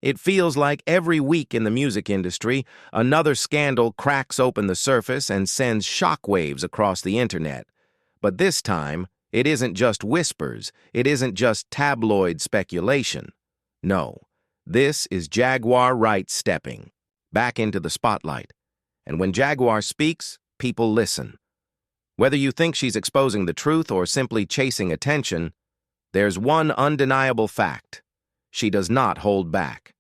It feels like every week in the music industry, another scandal cracks open the surface and sends shockwaves across the internet. But this time, it isn't just whispers, it isn't just tabloid speculation. No, this is Jaguar Wright stepping back into the spotlight. And when Jaguar speaks, people listen. Whether you think she's exposing the truth or simply chasing attention, there's one undeniable fact. She does not hold back.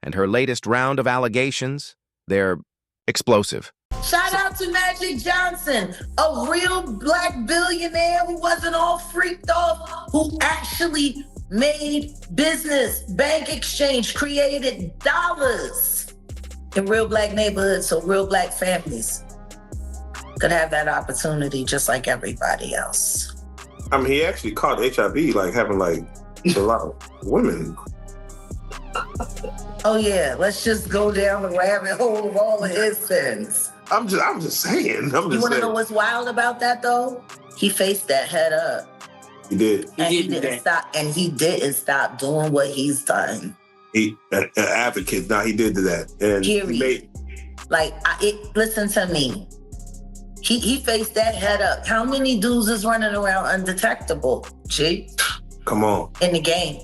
And her latest round of allegations, they're explosive. Shout out to Magic Johnson, a real black billionaire who wasn't all freaked off, who actually made business, bank exchange, created dollars in real black neighborhoods so real black families could have that opportunity just like everybody else. I mean, he actually caught HIV, like having like a lot of women. Oh yeah, let's just go down the rabbit hole of all of his sins. I'm just saying. You want to know what's wild about that though? He faced that head up. He did. And he didn't stop. And he didn't stop doing what he's done. He an advocate. Now he did that. And period. Listen to me. He faced that head up. How many dudes is running around undetectable? G. Come on. In the game.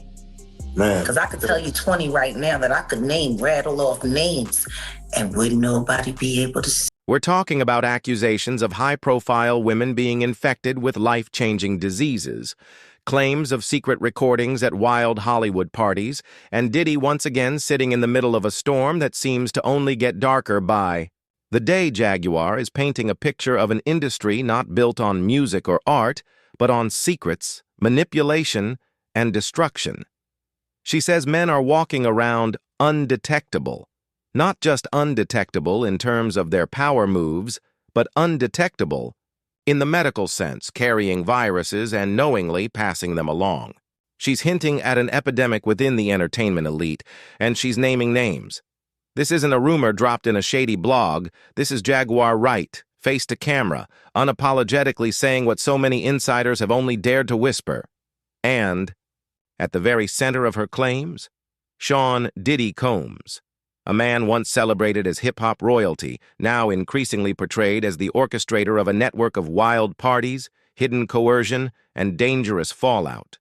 Man. Because I could tell you 20 right now that I could rattle off names, and wouldn't nobody be able to see. We're talking about accusations of high-profile women being infected with life-changing diseases, claims of secret recordings at wild Hollywood parties, and Diddy once again sitting in the middle of a storm that seems to only get darker by the day. Jaguar is painting a picture of an industry not built on music or art, but on secrets, manipulation, and destruction. She says men are walking around undetectable, not just undetectable in terms of their power moves, but undetectable in the medical sense, carrying viruses and knowingly passing them along. She's hinting at an epidemic within the entertainment elite, and she's naming names. This isn't a rumor dropped in a shady blog. This is Jaguar Wright, face to camera, unapologetically saying what so many insiders have only dared to whisper. And at the very center of her claims, Sean Diddy Combs, a man once celebrated as hip-hop royalty, now increasingly portrayed as the orchestrator of a network of wild parties, hidden coercion, and dangerous fallout.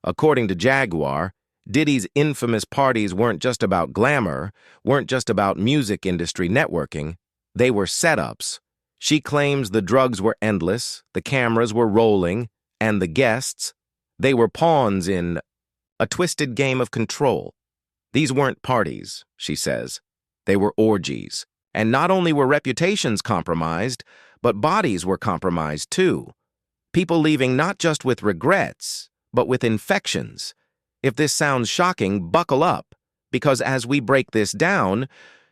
According to Jaguar, Diddy's infamous parties weren't just about glamour, weren't just about music industry networking, they were setups. She claims the drugs were endless, the cameras were rolling, and the guests, they were pawns in a twisted game of control. These weren't parties, she says. They were orgies. And not only were reputations compromised, but bodies were compromised too. People leaving not just with regrets, but with infections. If this sounds shocking, buckle up, because as we break this down,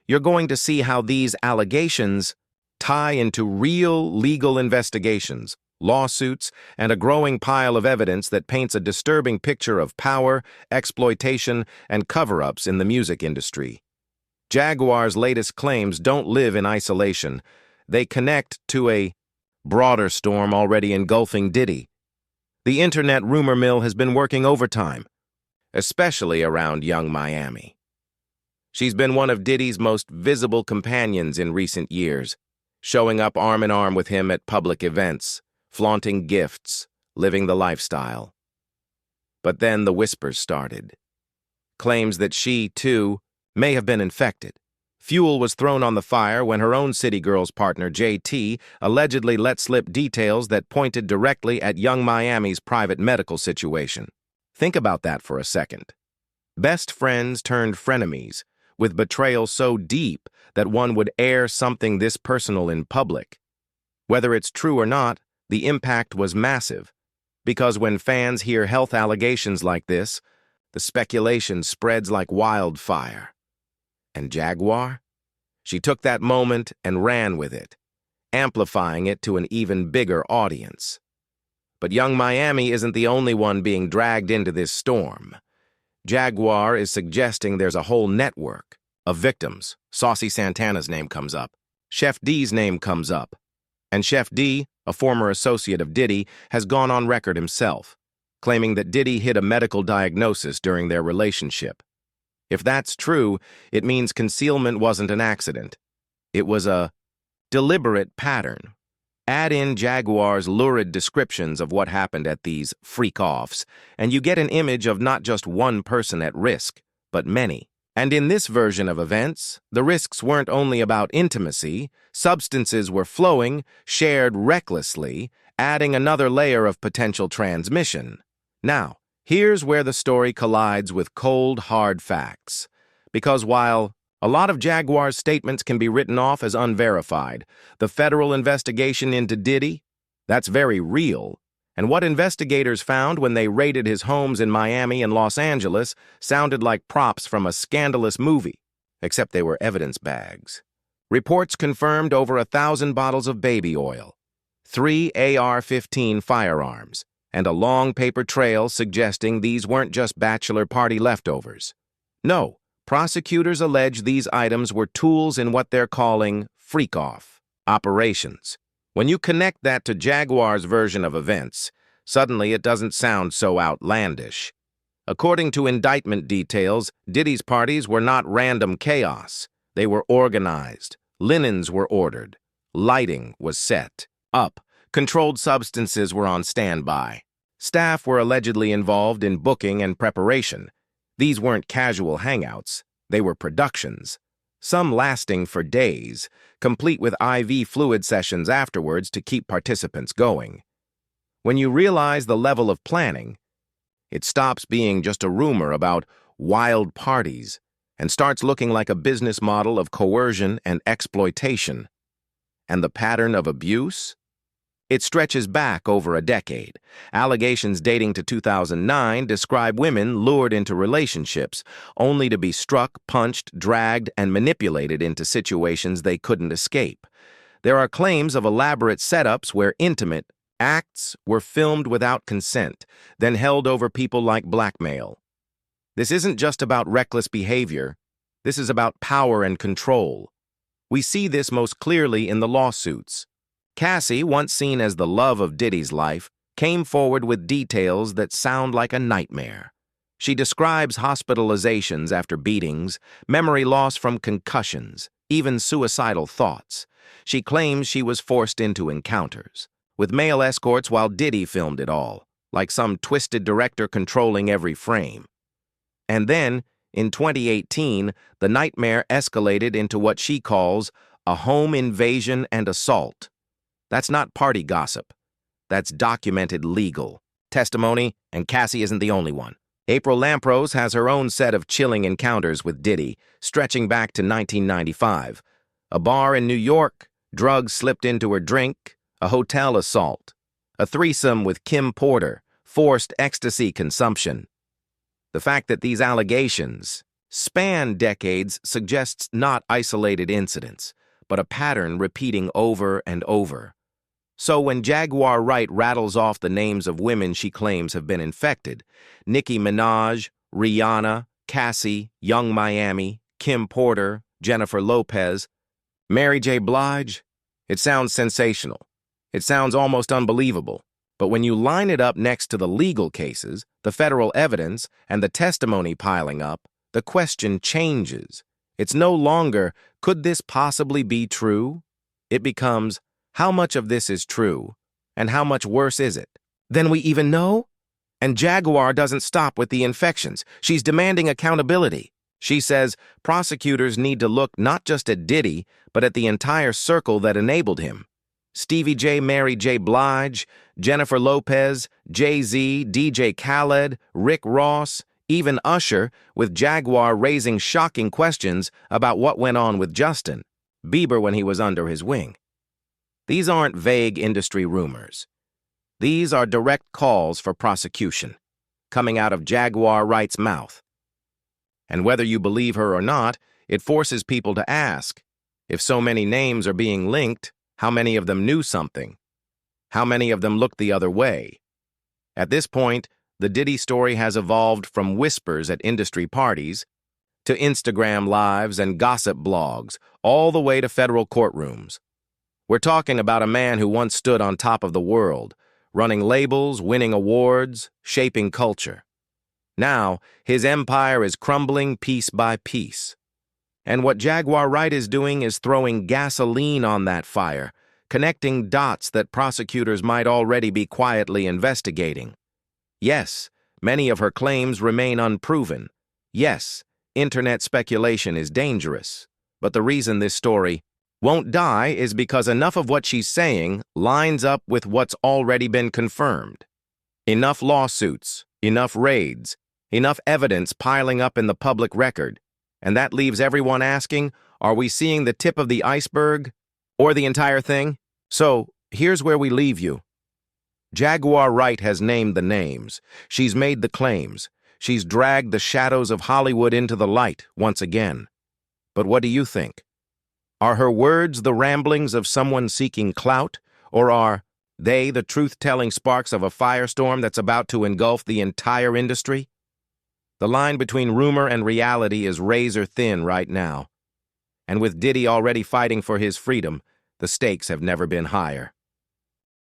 you're going to see how these allegations tie into real legal investigations, lawsuits, and a growing pile of evidence that paints a disturbing picture of power, exploitation, and cover-ups in the music industry. Jaguar's latest claims don't live in isolation. They connect to a broader storm already engulfing Diddy. The internet rumor mill has been working overtime, especially around Young Miami. She's been one of Diddy's most visible companions in recent years, showing up arm in arm with him at public events, flaunting gifts, living the lifestyle. But then the whispers started. Claims that she, too, may have been infected. Fuel was thrown on the fire when her own City Girls partner, JT, allegedly let slip details that pointed directly at Young Miami's private medical situation. Think about that for a second. Best friends turned frenemies, with betrayal so deep that one would air something this personal in public. Whether it's true or not, the impact was massive, because when fans hear health allegations like this, the speculation spreads like wildfire. And Jaguar? She took that moment and ran with it, amplifying it to an even bigger audience. But Young Miami isn't the only one being dragged into this storm. Jaguar is suggesting there's a whole network of victims. Saucy Santana's name comes up. Chef D's name comes up. And Chef D, a former associate of Diddy, has gone on record himself, claiming that Diddy hid a medical diagnosis during their relationship. If that's true, it means concealment wasn't an accident. It was a deliberate pattern. Add in Jaguar's lurid descriptions of what happened at these freak-offs, and you get an image of not just one person at risk, but many. And in this version of events, the risks weren't only about intimacy, substances were flowing, shared recklessly, adding another layer of potential transmission. Now, here's where the story collides with cold, hard facts. Because while a lot of Jaguar's statements can be written off as unverified, the federal investigation into Diddy, that's very real. And what investigators found when they raided his homes in Miami and Los Angeles sounded like props from a scandalous movie, except they were evidence bags. Reports confirmed over 1,000 bottles of baby oil, 3 AR-15 firearms, and a long paper trail suggesting these weren't just bachelor party leftovers. No, prosecutors allege these items were tools in what they're calling freak-off operations. When you connect that to Jaguar's version of events, suddenly it doesn't sound so outlandish. According to indictment details, Diddy's parties were not random chaos. They were organized. Linens were ordered. Lighting was set up. Controlled substances were on standby. Staff were allegedly involved in booking and preparation. These weren't casual hangouts. They were productions, some lasting for days, complete with IV fluid sessions afterwards to keep participants going. When you realize the level of planning, it stops being just a rumor about wild parties and starts looking like a business model of coercion and exploitation. And the pattern of abuse? It stretches back over a decade. Allegations dating to 2009 describe women lured into relationships, only to be struck, punched, dragged, and manipulated into situations they couldn't escape. There are claims of elaborate setups where intimate acts were filmed without consent, then held over people like blackmail. This isn't just about reckless behavior. This is about power and control. We see this most clearly in the lawsuits. Cassie, once seen as the love of Diddy's life, came forward with details that sound like a nightmare. She describes hospitalizations after beatings, memory loss from concussions, even suicidal thoughts. She claims she was forced into encounters with male escorts while Diddy filmed it all, like some twisted director controlling every frame. And then, in 2018, the nightmare escalated into what she calls a home invasion and assault. That's not party gossip. That's documented legal testimony, and Cassie isn't the only one. April Lampros has her own set of chilling encounters with Diddy, stretching back to 1995. A bar in New York, drugs slipped into her drink, a hotel assault, a threesome with Kim Porter, forced ecstasy consumption. The fact that these allegations span decades suggests not isolated incidents, but a pattern repeating over and over. So when Jaguar Wright rattles off the names of women she claims have been infected, Nicki Minaj, Rihanna, Cassie, Young Miami, Kim Porter, Jennifer Lopez, Mary J. Blige, it sounds sensational. It sounds almost unbelievable. But when you line it up next to the legal cases, the federal evidence, and the testimony piling up, the question changes. It's no longer, could this possibly be true? It becomes, how much of this is true, and how much worse is it than we even know? And Jaguar doesn't stop with the infections. She's demanding accountability. She says prosecutors need to look not just at Diddy, but at the entire circle that enabled him. Stevie J, Mary J. Blige, Jennifer Lopez, Jay-Z, DJ Khaled, Rick Ross, even Usher, with Jaguar raising shocking questions about what went on with Justin Bieber when he was under his wing. These aren't vague industry rumors. These are direct calls for prosecution, coming out of Jaguar Wright's mouth. And whether you believe her or not, it forces people to ask, if so many names are being linked, how many of them knew something? How many of them looked the other way? At this point, the Diddy story has evolved from whispers at industry parties to Instagram lives and gossip blogs, all the way to federal courtrooms. We're talking about a man who once stood on top of the world, running labels, winning awards, shaping culture. Now, his empire is crumbling piece by piece. And what Jaguar Wright is doing is throwing gasoline on that fire, connecting dots that prosecutors might already be quietly investigating. Yes, many of her claims remain unproven. Yes, internet speculation is dangerous. But the reason this story won't die is because enough of what she's saying lines up with what's already been confirmed. Enough lawsuits, enough raids, enough evidence piling up in the public record. And that leaves everyone asking, are we seeing the tip of the iceberg or the entire thing? So, here's where we leave you. Jaguar Wright has named the names. She's made the claims. She's dragged the shadows of Hollywood into the light once again. But what do you think? Are her words the ramblings of someone seeking clout, or are they the truth-telling sparks of a firestorm that's about to engulf the entire industry? The line between rumor and reality is razor thin right now. And with Diddy already fighting for his freedom, the stakes have never been higher.